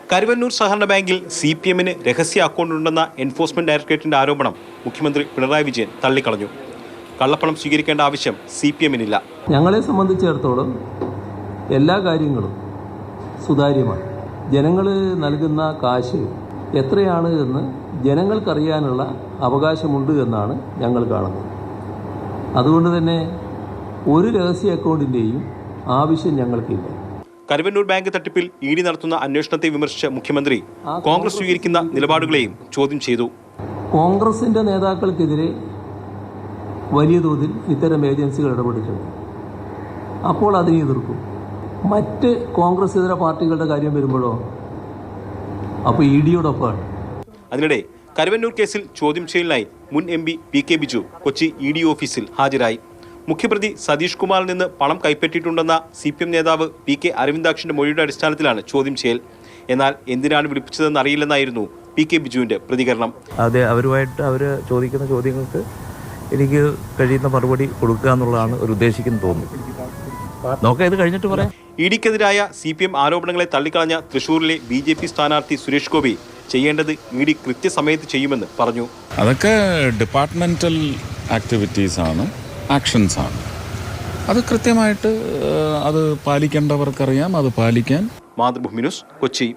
കരുവന്നൂർ സഹകരണ ബാങ്കിൽ CPMന് രഹസ്യ അക്കൗണ്ടുണ്ടെന്ന എൻഫോഴ്സ്മെന്റ് ഡയറക്ടറേറ്റിന്റെ ആരോപണം മുഖ്യമന്ത്രി പിണറായി വിജയൻ തള്ളിക്കളഞ്ഞു. കള്ളപ്പണം സ്വീകരിക്കേണ്ട ആവശ്യം CPMനില്ല. ഞങ്ങളെ സംബന്ധിച്ചിടത്തോളം എല്ലാ കാര്യങ്ങളും സുതാര്യമാണ്. ജനങ്ങൾ നൽകുന്ന കാശ് എത്രയാണ് എന്ന് ജനങ്ങൾക്കറിയാനുള്ള അവകാശമുണ്ട് എന്നാണ് ഞങ്ങൾ കാണുന്നത്. അതുകൊണ്ട് തന്നെ ഒരു രഹസ്യ അക്കൗണ്ടിൻ്റെയും ആവശ്യം ഞങ്ങൾക്കില്ല. കരുവന്നൂർ ബാങ്ക് തട്ടിപ്പിൽ ED നടത്തുന്ന അന്വേഷണത്തെ വിമർശിച്ച മുഖ്യമന്ത്രി കോൺഗ്രസ് സ്വീകരിക്കുന്ന നിലപാടുകളെയും ചോദ്യം ചെയ്തു. കോൺഗ്രസിന്റെ നേതാക്കൾക്കെതിരെ വലിയ തോതിൽ ഇത്തരം ഏജൻസികൾ ഇടപെട്ടിട്ടുണ്ട്. അപ്പോൾ അതിനെ എതിർക്കും. മറ്റ് കോൺഗ്രസ് ഇതര പാർട്ടികളുടെ കാര്യം വരുമ്പോഴോ അപ്പോൾ EDയോടൊപ്പമാണ്. അതിനിടെ കരുവന്നൂർ കേസിൽ ചോദ്യം ചെയ്യലിനായി മുൻ MP PK Biju Kochi ED ഓഫീസിൽ ഹാജരായി. മുഖ്യപ്രതി സതീഷ് കുമാറിൽ നിന്ന് പണം കൈപ്പറ്റിയിട്ടുണ്ടെന്ന CPM നേതാവ് PK അരവിന്ദാക്ഷന്റെ മൊഴിയുടെ അടിസ്ഥാനത്തിലാണ് ചോദ്യം ചെയ്യൽ. എന്നാൽ എന്തിനാണ് വിളിപ്പിച്ചതെന്ന് അറിയില്ലെന്നായിരുന്നു PK ബിജുവിന്റെ പ്രതികരണം. അതെ, അവരുമായിട്ട് അവർ ചോദിക്കുന്ന ചോദ്യങ്ങൾക്ക് എനിക്ക് കഴിയുന്ന മറുപടി കൊടുക്കുക എന്നുള്ളതാണ് ഒരു ഉദ്ദേശിക്കുന്നത് തോന്നുന്നു. നോക്കാം, ഇത് കഴിഞ്ഞിട്ട് പറയാം. EDക്കെതിരായ CPM ആരോപണങ്ങളെ തള്ളിക്കളഞ്ഞ തൃശൂരിലെ BJP സ്ഥാനാർത്ഥി സുരേഷ് ഗോപി ചെയ്യേണ്ടത് ED കൃത്യസമയത്ത് ചെയ്യുമെന്ന് പറഞ്ഞു. അതൊക്കെ ഡിപ്പാർട്ട്മെന്റൽ ആക്ടിവിറ്റീസ് ആണ്, ആക്ഷൻസ് ആണ്. അത് കൃത്യമായിട്ട് അത് പാലിക്കേണ്ടവർക്കറിയാം, അത് പാലിക്കാൻ. മാതൃഭൂമി ന്യൂസ്, കൊച്ചി.